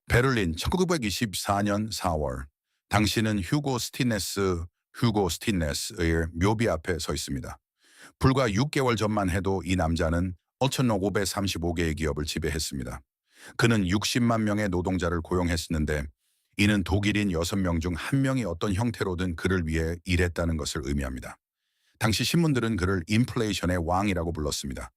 베를린 1924년 4월. 당신은 휴고 스틴네스의 묘비 앞에 서 있습니다. 불과 6개월 전만 해도 이 남자는 5,535개의 기업을 지배했습니다. 그는 60만 명의 노동자를 고용했었는데 이는 독일인 6명 중 1명이 어떤 형태로든 그를 위해 일했다는 것을 의미합니다. 당시 신문들은 그를 인플레이션의 왕이라고 불렀습니다.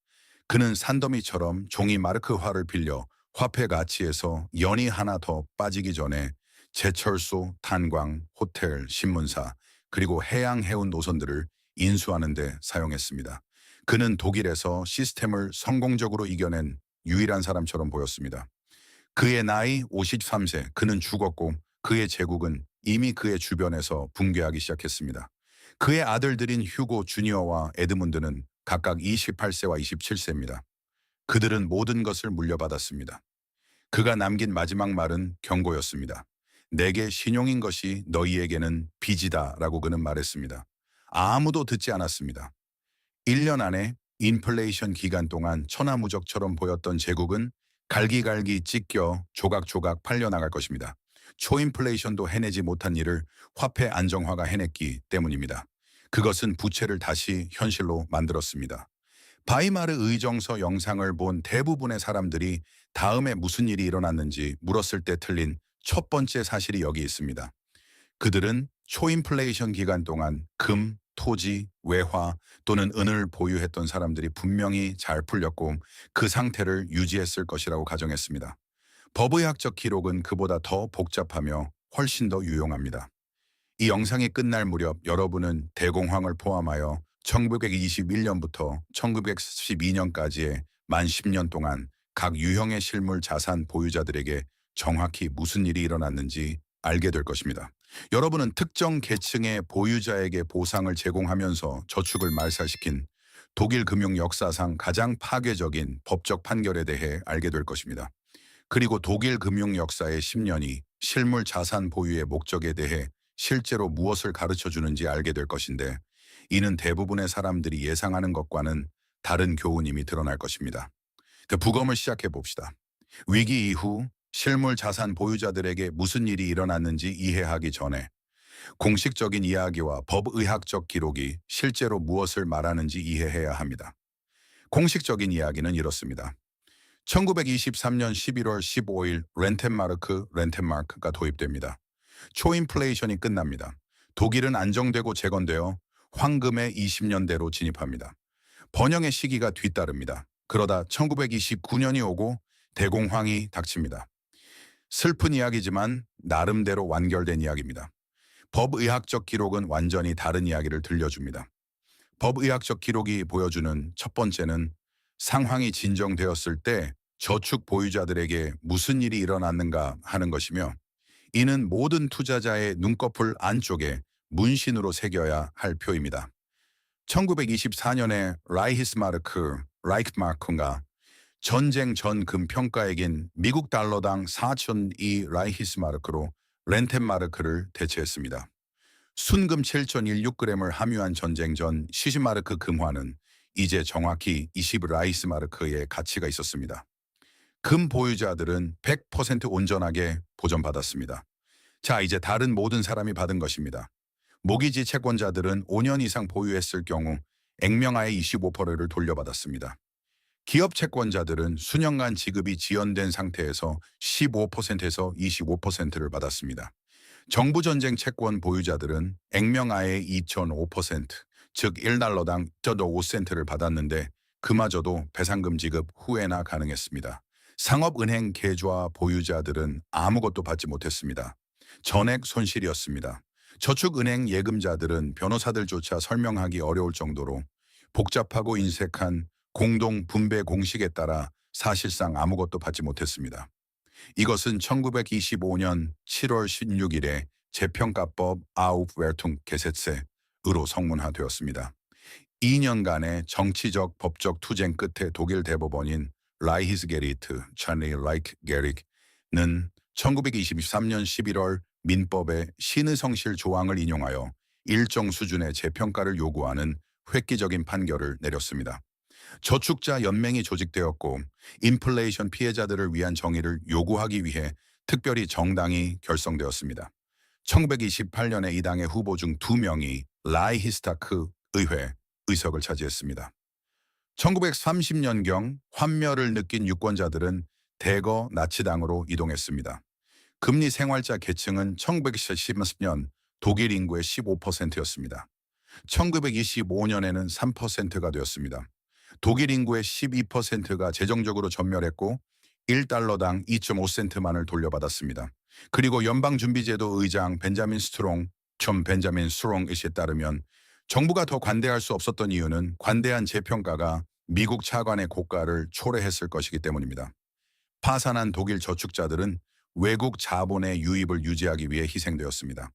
그는 산더미처럼 종이 마르크화를 빌려 화폐 가치에서 연이 하나 더 빠지기 전에 제철소, 탄광, 호텔, 신문사, 그리고 해양 해운 노선들을 인수하는 데 사용했습니다. 그는 독일에서 시스템을 성공적으로 이겨낸 유일한 사람처럼 보였습니다. 그의 나이 53세, 그는 죽었고 그의 제국은 이미 그의 주변에서 붕괴하기 시작했습니다. 그의 아들들인 휴고 주니어와 에드문드는 각각 28세와 27세입니다. 그들은 모든 것을 물려받았습니다. 그가 남긴 마지막 말은 경고였습니다. 내게 신용인 것이 너희에게는 빚이다 라고 그는 말했습니다. 아무도 듣지 않았습니다. 1년 안에 인플레이션 기간 동안 천하무적처럼 보였던 제국은 갈기갈기 찢겨 조각조각 팔려나갈 것입니다. 초인플레이션도 해내지 못한 일을 화폐 안정화가 해냈기 때문입니다. 그것은 부채를 다시 현실로 만들었습니다. 바이마르 의정서 영상을 본 대부분의 사람들이 다음에 무슨 일이 일어났는지 물었을 때 틀린 첫 번째 사실이 여기 있습니다. 그들은 초인플레이션 기간 동안 금, 토지, 외화 또는 은을 보유했던 사람들이 분명히 잘 풀렸고 그 상태를 유지했을 것이라고 가정했습니다. 법의학적 기록은 그보다 더 복잡하며 훨씬 더 유용합니다. 이 영상이 끝날 무렵 여러분은 대공황을 포함하여 1921년부터 1912년까지의 만 10년 동안 각 유형의 실물 자산 보유자들에게 정확히 무슨 일이 일어났는지 알게 될 것입니다. 여러분은 특정 계층의 보유자에게 보상을 제공하면서 저축을 말살시킨 독일 금융 역사상 가장 파괴적인 법적 판결에 대해 알게 될 것입니다. 그리고 독일 금융 역사의 10년이 실물 자산 보유의 목적에 대해 실제로 무엇을 가르쳐 주는지 알게 될 것인데 이는 대부분의 사람들이 예상하는 것과는 다른 교훈임이 드러날 것입니다. 부검을 시작해 봅시다. 위기 이후 실물 자산 보유자들에게 무슨 일이 일어났는지 이해하기 전에 공식적인 이야기와 법의학적 기록이 실제로 무엇을 말하는지 이해해야 합니다. 공식적인 이야기는 이렇습니다. 1923년 11월 15일 렌텐마르크가 도입됩니다. 초인플레이션이 끝납니다. 독일은 안정되고 재건되어 황금의 20년대로 진입합니다. 번영의 시기가 뒤따릅니다. 그러다 1929년이 오고 대공황이 닥칩니다. 슬픈 이야기지만 나름대로 완결된 이야기입니다. 법의학적 기록은 완전히 다른 이야기를 들려줍니다. 법의학적 기록이 보여주는 첫 번째는 상황이 진정되었을 때 저축 보유자들에게 무슨 일이 일어났는가 하는 것이며 이는 모든 투자자의 눈꺼풀 안쪽에 문신으로 새겨야 할 표입니다. 1924년에 라이히스마르크가 전쟁 전 금 평가액인 미국 달러당 4,002 라이히스마르크로 렌텐마르크를 대체했습니다. 순금 7,016g을 함유한 전쟁 전 시시마르크 금화는 이제 정확히 20 라이히스마르크의 가치가 있었습니다. 금 보유자들은 100% 온전하게 보전받았습니다. 자, 이제 다른 모든 사람이 받은 것입니다. 모기지 채권자들은 5년 이상 보유했을 경우 액면가의 25%를 돌려받았습니다. 기업 채권자들은 수년간 지급이 지연된 상태에서 15%에서 25%를 받았습니다. 정부전쟁 채권 보유자들은 액면가의 2.5%, 즉 1달러당 5센트를 받았는데 그마저도 배상금 지급 후에나 가능했습니다. 상업은행 계좌 보유자들은 아무것도 받지 못했습니다. 전액 손실이었습니다. 저축은행 예금자들은 변호사들조차 설명하기 어려울 정도로 복잡하고 인색한 공동 분배 공식에 따라 사실상 아무것도 받지 못했습니다. 이것은 1925년 7월 16일에 재평가법 아우프웨르퉁 게세츠로 성문화되었습니다. 2년간의 정치적 법적 투쟁 끝에 독일 대법원인 라이히스게리트 차니 라이크 게릭는 1923년 11월 민법의 신의성실 조항을 인용하여 일정 수준의 재평가를 요구하는 획기적인 판결을 내렸습니다. 저축자 연맹이 조직되었고 인플레이션 피해자들을 위한 정의를 요구하기 위해 특별히 정당이 결성되었습니다. 1928년에 이 당의 후보 중 2명이 라이히스타크 의회 의석을 차지했습니다. 1930년경 환멸을 느낀 유권자들은 대거 나치당으로 이동했습니다. 금리 생활자 계층은 1970년 독일 인구의 15%였습니다. 1925년에는 3%가 되었습니다. 독일 인구의 12%가 재정적으로 전멸했고 1달러당 2.5센트만을 돌려받았습니다. 그리고 연방준비제도 의장 존 벤자민 스트롱 씨에 따르면 정부가 더 관대할 수 없었던 이유는 관대한 재평가가 미국 차관의 고가를 초래했을 것이기 때문입니다. 파산한 독일 저축자들은 외국 자본의 유입을 유지하기 위해 희생되었습니다.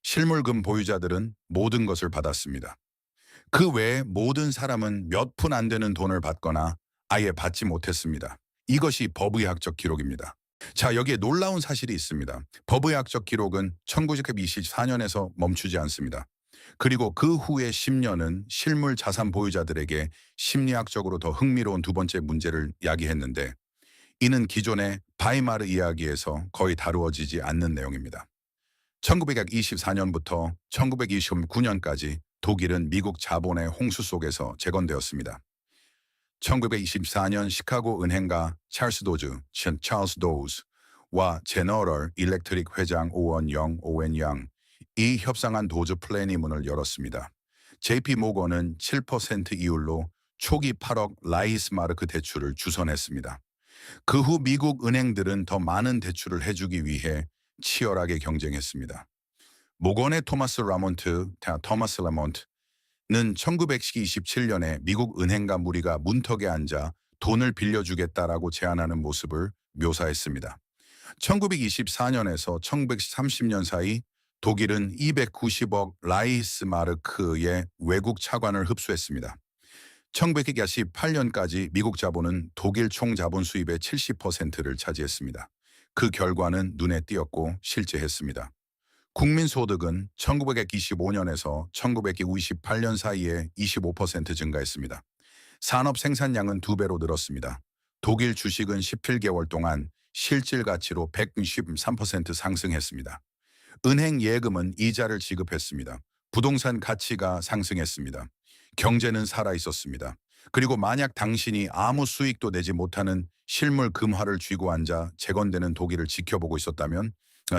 실물금 보유자들은 모든 것을 받았습니다. 그 외에 모든 사람은 몇 푼 안 되는 돈을 받거나 아예 받지 못했습니다. 이것이 법의학적 기록입니다. 자, 여기에 놀라운 사실이 있습니다. 법의학적 기록은 1924년에서 멈추지 않습니다. 그리고 그 후에 10년은 실물 자산 보유자들에게 심리학적으로 더 흥미로운 두 번째 문제를 야기했는데 이는 기존의 바이마르 이야기에서 거의 다루어지지 않는 내용입니다. 1924년부터 1929년까지 독일은 미국 자본의 홍수 속에서 재건되었습니다. 1924년 시카고 은행가 찰스 도즈와 제너럴 일렉트릭 회장 오웬 양이 협상한 도즈 플랜이 문을 열었습니다. JP 모건은 7% 이율로 초기 8억 라이히스마르크 대출을 주선했습니다. 그 후 미국 은행들은 더 많은 대출을 해주기 위해 치열하게 경쟁했습니다. 모건의 토마스 레몬트는 1927년에 미국 은행가 무리가 문턱에 앉아 돈을 빌려주겠다라고 제안하는 모습을 묘사했습니다. 1924년에서 1930년 사이 독일은 290억 라이히스마르크의 외국 차관을 흡수했습니다. 1918년까지 미국 자본은 독일 총 자본 수입의 70%를 차지했습니다. 그 결과는 눈에 띄었고 실제했습니다. 국민소득은 1925년에서 1928년 사이에 25% 증가했습니다. 산업 생산량은 2배로 늘었습니다. 독일 주식은 17개월 동안 실질 가치로 163% 상승했습니다. 은행 예금은 이자를 지급했습니다. 부동산 가치가 상승했습니다. 경제는 살아있었습니다. 그리고 만약 당신이 아무 수익도 내지 못하는 실물 금화를 쥐고 앉아 재건되는 독일을 지켜보고 있었다면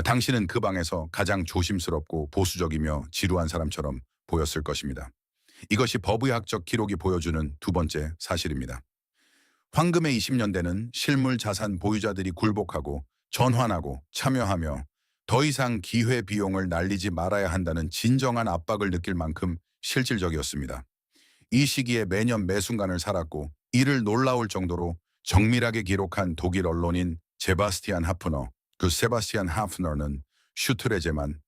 당신은 그 방에서 가장 조심스럽고 보수적이며 지루한 사람처럼 보였을 것입니다. 이것이 법의학적 기록이 보여주는 두 번째 사실입니다. 황금의 20년대는 실물 자산 보유자들이 굴복하고 전환하고 참여하며 더 이상 기회 비용을 날리지 말아야 한다는 진정한 압박을 느낄 만큼 실질적이었습니다. 이 시기에 매년 매 순간을 살았고 이를 놀라울 정도로 정밀하게 기록한 독일 언론인 세바스티안 하프너는 슈트레제만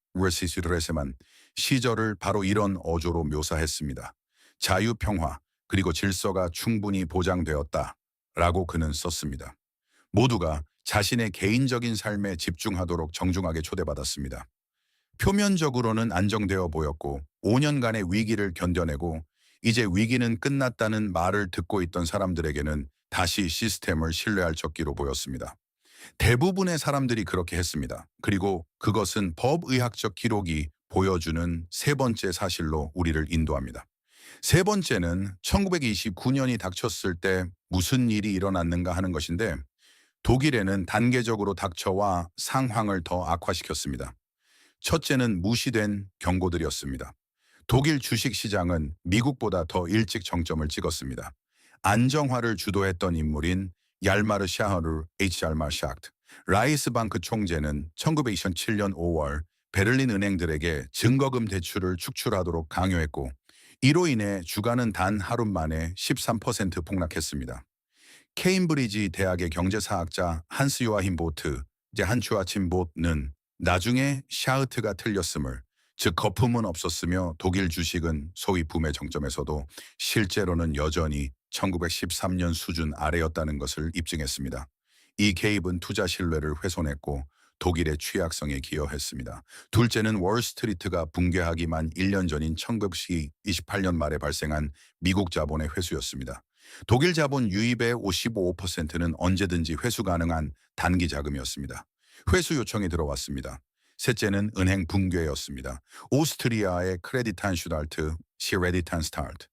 시절을 바로 이런 어조로 묘사했습니다. 자유평화 그리고 질서가 충분히 보장되었다 라고 그는 썼습니다. 모두가 자신의 개인적인 삶에 집중하도록 정중하게 초대받았습니다. 표면적으로는 안정되어 보였고 5년간의 위기를 견뎌내고 이제 위기는 끝났다는 말을 듣고 있던 사람들에게는 다시 시스템을 신뢰할 적기로 보였습니다. 대부분의 사람들이 그렇게 했습니다. 그리고 그것은 법의학적 기록이 보여주는 세 번째 사실로 우리를 인도합니다. 세 번째는 1929년이 닥쳤을 때 무슨 일이 일어났는가 하는 것인데 독일에는 단계적으로 닥쳐와 상황을 더 악화시켰습니다. 첫째는 무시된 경고들이었습니다. 독일 주식시장은 미국보다 더 일찍 정점을 찍었습니다. 안정화를 주도했던 인물인 얄마르 샤흐르 HR 샥트 라이스방크 총재는 1927년 5월 베를린 은행들에게 증거금 대출을 축출하도록 강요했고 이로 인해 주가는 단 하루 만에 13% 폭락했습니다. 케임브리지 대학의 경제사학자 한스 요아힘 보트는 나중에 샤흐트가 틀렸음을 즉 거품은 없었으며 독일 주식은 소위 붐의 정점에서도 실제로는 여전히 1913년 수준 아래였다는 것을 입증했습니다. 이 개입은 투자 신뢰를 훼손했고 독일의 취약성에 기여했습니다. 둘째는 월스트리트가 붕괴하기만 1년 전인 1928년 말에 발생한 미국 자본의 회수였습니다. 독일 자본 유입의 55%는 언제든지 회수 가능한 단기 자금이었습니다. 회수 요청이 들어왔습니다. 셋째는 은행 붕괴였습니다. 오스트리아의 크레디탄슈탈트, 시레디탄스탈트.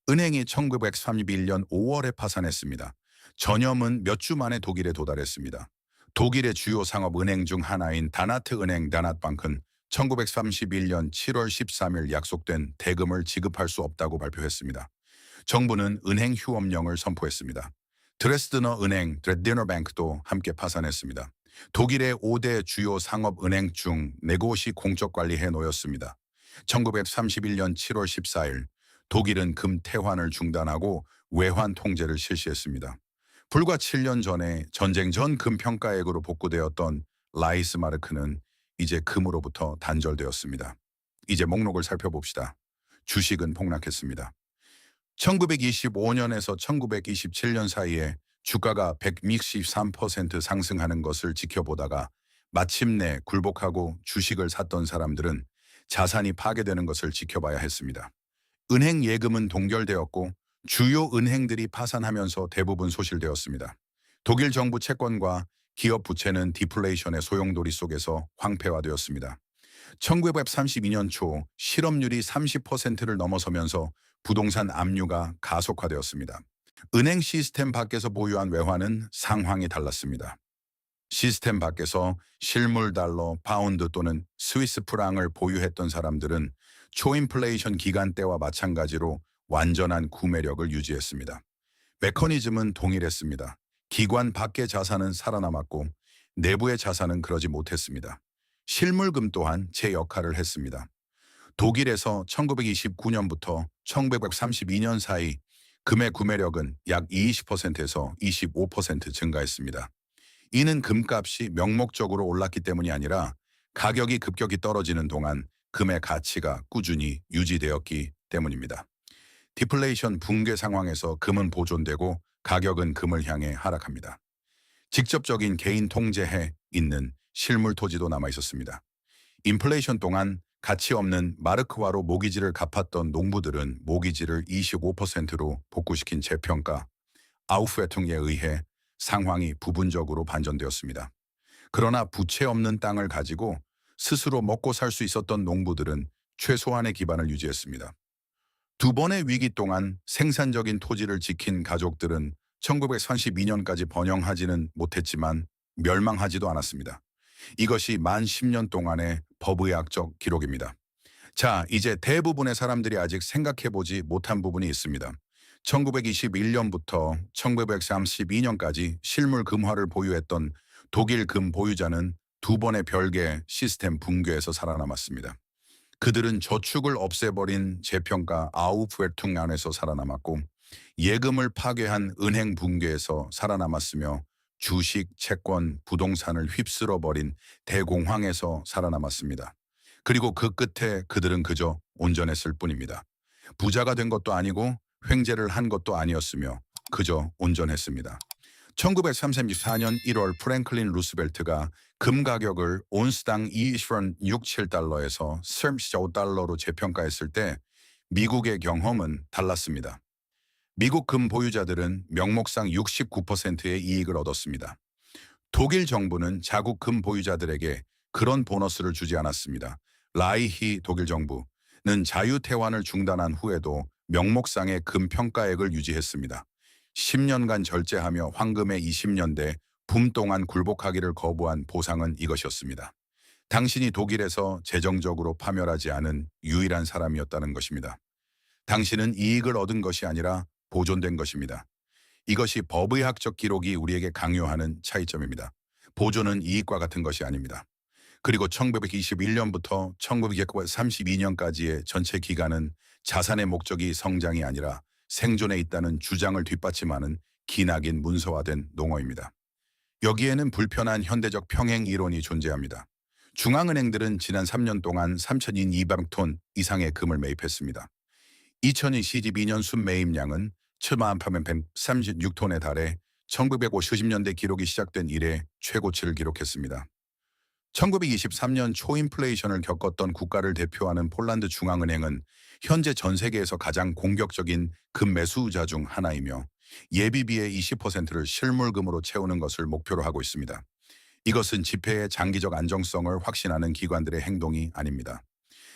은행이 1931년 5월에 파산했습니다. 전염은 몇 주 만에 독일에 도달했습니다. 독일의 주요 상업 은행 중 하나인 다나트 은행 다나트방크는 1931년 7월 13일 약속된 대금을 지급할 수 없다고 발표했습니다. 정부는 은행 휴업령을 선포했습니다. 드레스드너 은행, 드레스디너뱅크도 함께 파산했습니다. 독일의 5대 주요 상업은행 중 4곳이 공적 관리해 놓였습니다. 1931년 7월 14일 독일은 금 태환을 중단하고 외환 통제를 실시했습니다. 불과 7년 전에 전쟁 전 금 평가액으로 복구되었던 라이스마르크는 이제 금으로부터 단절되었습니다. 이제 목록을 살펴봅시다. 주식은 폭락했습니다. 1925년에서 1927년 사이에 주가가 163% 상승하는 것을 지켜보다가 마침내 굴복하고 주식을 샀던 사람들은 자산이 파괴되는 것을 지켜봐야 했습니다. 은행 예금은 동결되었고 주요 은행들이 파산하면서 대부분 소실되었습니다. 독일 정부 채권과 기업 부채는 디플레이션의 소용돌이 속에서 황폐화되었습니다. 1932년 초 실업률이 30%를 넘어서면서 부동산 압류가 가속화되었습니다. 은행 시스템 밖에서 보유한 외환은 상황이 달랐습니다. 시스템 밖에서 실물 달러, 파운드 또는 스위스 프랑을 보유했던 사람들은 초인플레이션 기간 때와 마찬가지로 완전한 구매력을 유지했습니다. 메커니즘은 동일했습니다. 기관 밖의 자산은 살아남았고 내부의 자산은 그러지 못했습니다. 실물금 또한 제 역할을 했습니다. 독일에서 1929년부터 1932년 사이 금의 구매력은 약 20%에서 25% 증가했습니다. 이는 금값이 명목적으로 올랐기 때문이 아니라 가격이 급격히 떨어지는 동안 금의 가치가 꾸준히 유지되었기 때문입니다. 디플레이션 붕괴 상황에서 금은 보존되고 가격은 금을 향해 하락합니다. 직접적인 개인 통제해 있는 실물 토지도 남아 있었습니다. 인플레이션 동안 가치 없는 마르크화로 모기지를 갚았던 농부들은 모기지를 25%로 복구시킨 재평가 아우프웨퉁에 의해 상황이 부분적으로 반전되었습니다. 그러나 부채 없는 땅을 가지고 스스로 먹고 살 수 있었던 농부들은 최소한의 기반을 유지했습니다. 두 번의 위기 동안 생산적인 토지를 지킨 가족들은 1932년까지 번영하지는 못했지만 멸망하지도 않았습니다. 이것이 만 10년 동안의 법의학적 기록입니다. 자, 이제 대부분의 사람들이 아직 생각해보지 못한 부분이 있습니다. 1921년부터 1932년까지 실물 금화를 보유했던 독일 금 보유자는 두 번의 별개 시스템 붕괴에서 살아남았습니다. 그들은 저축을 없애버린 재평가 아우프웨퉁 안에서 살아남았고 예금을 파괴한 은행 붕괴에서 살아남았으며 주식, 채권, 부동산을 휩쓸어버린 대공황에서 살아남았습니다. 그리고 그 끝에 그들은 그저 온전했을 뿐입니다. 부자가 된 것도 아니고 횡재를 한 것도 아니었으며 그저 온전했습니다. 1934년 1월 프랭클린 루스벨트가 금 가격을 온스당 2.67달러에서 35달러로 재평가했을 때 미국의 경험은 달랐습니다. 미국 금 보유자들은 명목상 69%의 이익을 얻었습니다. 독일 정부는 자국 금 보유자들에게 그런 보너스를 주지 않았습니다. 라이히 독일 정부는 자유 태환을 중단한 후에도 명목상의 금 평가액을 유지했습니다. 10년간 절제하며 황금의 20년대 붐 동안 굴복하기를 거부한 보상은 이것이었습니다. 당신이 독일에서 재정적으로 파멸하지 않은 유일한 사람이었다는 것입니다. 당신은 이익을 얻은 것이 아니라 보존된 것입니다. 이것이 법의학적 기록이 우리에게 강요하는 차이점입니다. 보존은 이익과 같은 것이 아닙니다. 그리고 1921년부터 1932년까지의 전체 기간은 자산의 목적이 성장이 아니라 생존에 있다는 주장을 뒷받침하는 기나긴 문서화된 농어입니다. 여기에는 불편한 현대적 평행 이론이 존재합니다. 중앙은행들은 지난 3년 동안 3,200톤 이상의 금을 매입했습니다. 2022년 순매입량은 78,136톤에 달해 1950년대 기록이 시작된 이래 최고치를 기록했습니다. 1923년 초인플레이션을 겪었던 국가를 대표하는 폴란드 중앙은행은 현재 전 세계에서 가장 공격적인 금 매수자 중 하나이며 예비비의 20%를 실물금으로 채우는 것을 목표로 하고 있습니다. 이것은 지폐의 장기적 안정성을 확신하는 기관들의 행동이 아닙니다.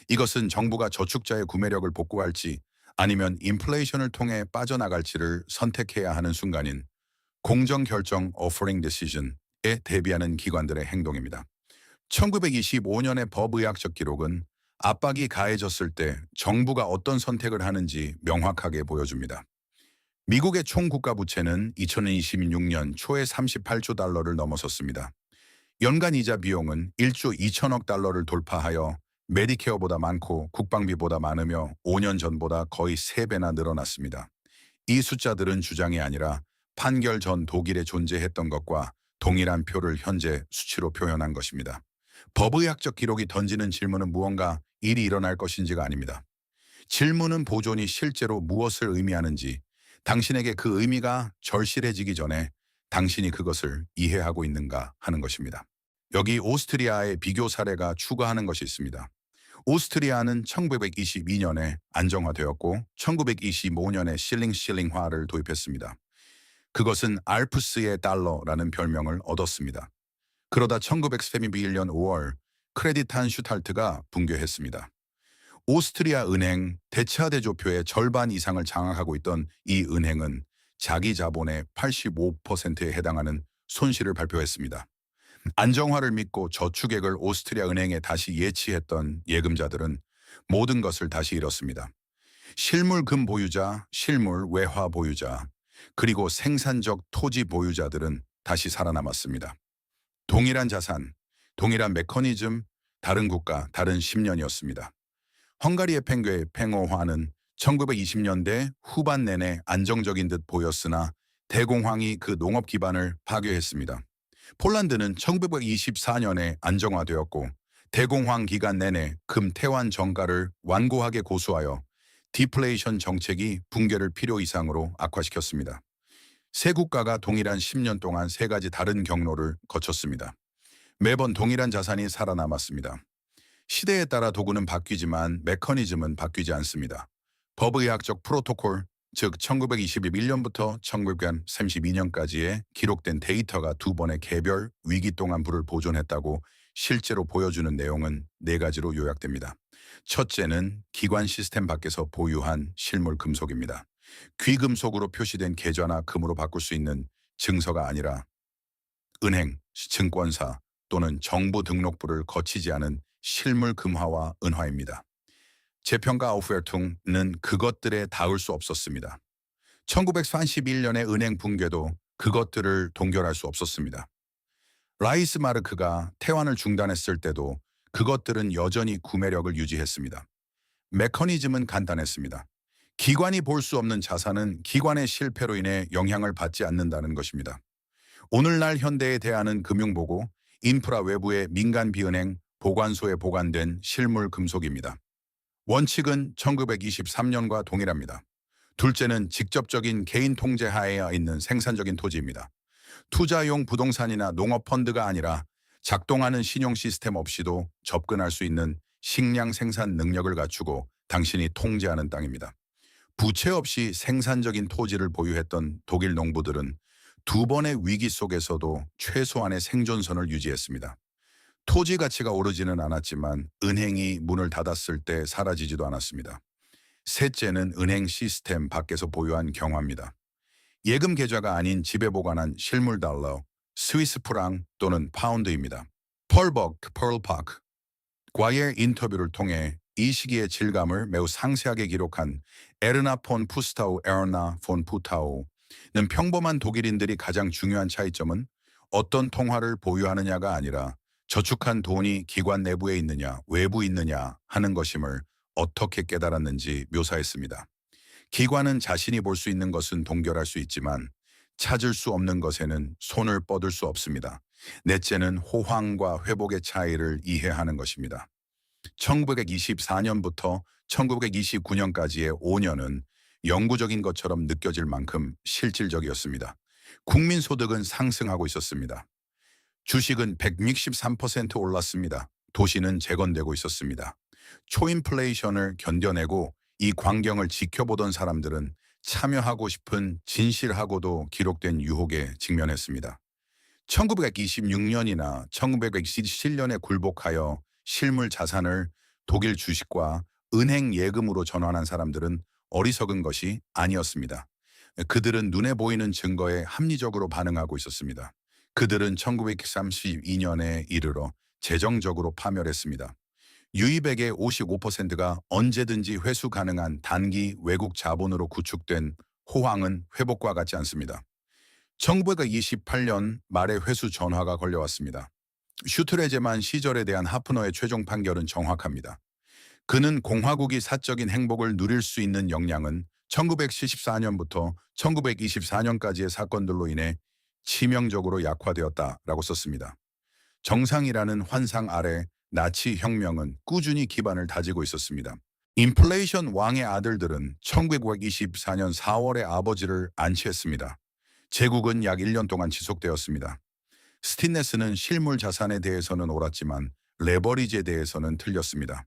이것은 정부가 저축자의 구매력을 복구할지 아니면 인플레이션을 통해 빠져나갈지를 선택해야 하는 순간인 공정결정 offering decision에 대비하는 기관들의 행동입니다. 1925년의 법의학적 기록은 압박이 가해졌을 때 정부가 어떤 선택을 하는지 명확하게 보여줍니다. 미국의 총 국가 부채는 2026년 초에 38조 달러를 넘어섰습니다. 연간 이자 비용은 1조 2천억 달러를 돌파하여 메디케어보다 많고 국방비보다 많으며 5년 전보다 거의 3배나 늘어났습니다. 이 숫자들은 주장이 아니라 판결 전 독일에 존재했던 것과 동일한 표를 현재 수치로 표현한 것입니다. 법의학적 기록이 던지는 질문은 무언가 일이 일어날 것인지가 아닙니다. 질문은 보존이 실제로 무엇을 의미하는지, 당신에게 그 의미가 절실해지기 전에 당신이 그것을 이해하고 있는가 하는 것입니다. 여기 오스트리아의 비교 사례가 추가하는 것이 있습니다. 오스트리아는 1922년에 안정화되었고 1925년에 실링화를 도입했습니다. 그것은 알프스의 달러라는 별명을 얻었습니다. 그러다 1931년 5월 크레디탄 슈탈트가 붕괴했습니다. 오스트리아 은행 대차대조표의 절반 이상을 장악하고 있던 이 은행은 자기 자본의 85%에 해당하는 손실을 발표했습니다. 안정화를 믿고 저축액을 오스트리아 은행에 다시 예치했던 예금자들은 모든 것을 다시 잃었습니다. 실물금 보유자, 실물 외화 보유자, 그리고 생산적 토지 보유자들은 다시 살아남았습니다. 동일한 자산, 동일한 메커니즘, 다른 국가, 다른 10년이었습니다. 헝가리의 팽어화는 1920년대 후반 내내 안정적인 듯 보였으나 대공황이 그 농업 기반을 파괴했습니다. 폴란드는 1924년에 안정화되었고 대공황 기간 내내 금 태환 정가를 완고하게 고수하여 디플레이션 정책이 붕괴를 필요 이상으로 악화시켰습니다. 세 국가가 동일한 10년 동안 세 가지 다른 경로를 거쳤습니다. 매번 동일한 자산이 살아남았습니다. 시대에 따라 도구는 바뀌지만 메커니즘은 바뀌지 않습니다. 법의학적 프로토콜, 즉 1921년부터 1932년까지의 기록된 데이터가 두 번의 개별 위기 동안 부를 보존했다고 실제로 보여주는 내용은 네 가지로 요약됩니다. 첫째는 기관 시스템 밖에서 보유한 실물 금속입니다. 귀금속으로 표시된 계좌나 금으로 바꿀 수 있는 증서가 아니라 은행, 증권사 또는 정부 등록부를 거치지 않은 실물 금화와 은화입니다. 재평가 아우페르퉁은 그것들에 닿을 수 없었습니다. 1931년의 은행 붕괴도 그것들을 동결할 수 없었습니다. 라이스마르크가 태환을 중단했을 때도 그것들은 여전히 구매력을 유지했습니다. 메커니즘은 간단했습니다. 기관이 볼 수 없는 자산은 기관의 실패로 인해 영향을 받지 않는다는 것입니다. 오늘날 현대에 대하는 금융보고, 인프라 외부의 민간 비은행 보관소에 보관된 실물 금속입니다. 원칙은 1923년과 동일합니다. 둘째는 직접적인 개인 통제 하에 있는 생산적인 토지입니다. 투자용 부동산이나 농업펀드가 아니라 작동하는 신용 시스템 없이도 접근할 수 있는 식량 생산 능력을 갖추고 당신이 통제하는 땅입니다. 부채 없이 생산적인 토지를 보유했던 독일 농부들은 두 번의 위기 속에서도 최소한의 생존선을 유지했습니다. 토지 가치가 오르지는 않았지만 은행이 문을 닫았을 때 사라지지도 않았습니다. 셋째는 은행 시스템 밖에서 보유한 경화입니다. 예금 계좌가 아닌 집에 보관한 실물 달러, 스위스 프랑 또는 파운드입니다. 펄파크, 과의 인터뷰를 통해 이 시기의 질감을 매우 상세하게 기록한 에르나 폰 푸타우는 평범한 독일인들이 가장 중요한 차이점은 어떤 통화를 보유하느냐가 아니라 저축한 돈이 기관 내부에 있느냐, 외부에 있느냐 하는 것임을 어떻게 깨달았는지 묘사했습니다. 기관은 자신이 볼 수 있는 것은 동결할 수 있지만 찾을 수 없는 것에는 손을 뻗을 수 없습니다. 넷째는 호황과 회복의 차이를 이해하는 것입니다. 1924년부터 1929년까지의 5년은 영구적인 것처럼 느껴질 만큼 실질적이었습니다. 국민소득은 상승하고 있었습니다. 주식은 163% 올랐습니다. 도시는 재건되고 있었습니다. 초인플레이션을 견뎌내고 이 광경을 지켜보던 사람들은 참여하고 싶은 진실하고도 기록된 유혹에 직면했습니다. 1926년이나 1927년에 굴복하여 실물 자산을 독일 주식과 은행 예금으로 전환한 사람들은 어리석은 것이 아니었습니다. 그들은 눈에 보이는 증거에 합리적으로 반응하고 있었습니다. 그들은 1932년에 이르러 재정적으로 파멸했습니다. 유입액의 55%가 언제든지 회수 가능한 단기 외국 자본으로 구축된 호황은 회복과 같지 않습니다. 1928년 말에 회수 전화가 걸려왔습니다. 슈트레제만 시절에 대한 하프너의 최종 판결은 정확합니다. 그는 공화국이 사적인 행복을 누릴 수 있는 역량은 1974년부터 1924년까지의 사건들로 인해 치명적으로 약화되었다라고 썼습니다. 정상이라는 환상 아래 나치 혁명은 꾸준히 기반을 다지고 있었습니다. 인플레이션 왕의 아들들은 1924년 4월에 아버지를 안치했습니다. 제국은 약 1년 동안 지속되었습니다. 스틴네스는 실물 자산에 대해서는 옳았지만 레버리지에 대해서는 틀렸습니다.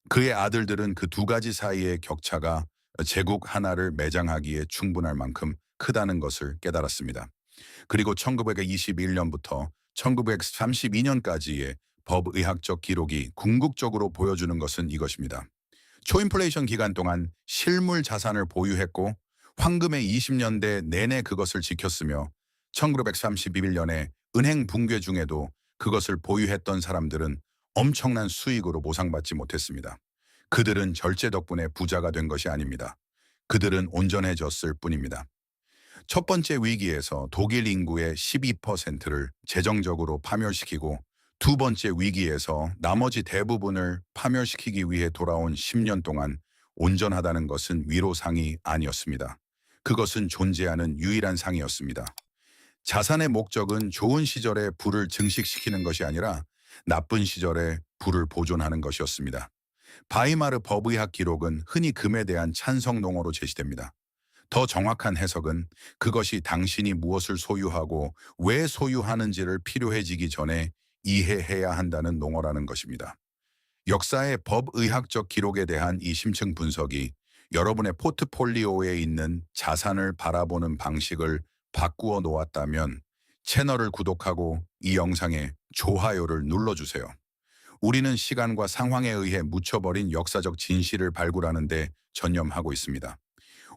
그의 아들들은 그 두 가지 사이의 격차가 제국 하나를 매장하기에 충분할 만큼 크다는 것을 깨달았습니다. 그리고 1921년부터 1932년까지의 법의학적 기록이 궁극적으로 보여주는 것은 이것입니다. 초인플레이션 기간 동안 실물 자산을 보유했고 황금의 20년대 내내 그것을 지켰으며 1931년에 은행 붕괴 중에도 그것을 보유했던 사람들은 엄청난 수익으로 보상받지 못했습니다. 그들은 절제 덕분에 부자가 된 것이 아닙니다. 그들은 온전해졌을 뿐입니다. 첫 번째 위기에서 독일 인구의 12%를 재정적으로 파멸시키고 두 번째 위기에서 나머지 대부분을 파멸시키기 위해 돌아온 10년 동안 온전하다는 것은 위로상이 아니었습니다. 그것은 존재하는 유일한 상이었습니다. 자산의 목적은 좋은 시절에 부를 증식시키는 것이 아니라 나쁜 시절에 부를 보존하는 것이었습니다. 바이마르 법의학 기록은 흔히 금에 대한 찬성 농어로 제시됩니다. 더 정확한 해석은 그것이 당신이 무엇을 소유하고 왜 소유하는지를 필요해지기 전에 이해해야 한다는 농어라는 것입니다. 역사의 법의학적 기록에 대한 이 심층 분석이 여러분의 포트폴리오에 있는 자산을 바라보는 방식을 바꾸어 놓았다면 채널을 구독하고 이 영상에 좋아요를 눌러주세요. 우리는 시간과 상황에 의해 묻혀버린 역사적 진실을 발굴하는 데 전념하고 있습니다.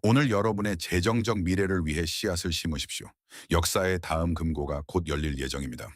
오늘 여러분의 재정적 미래를 위해 씨앗을 심으십시오. 역사의 다음 금고가 곧 열릴 예정입니다.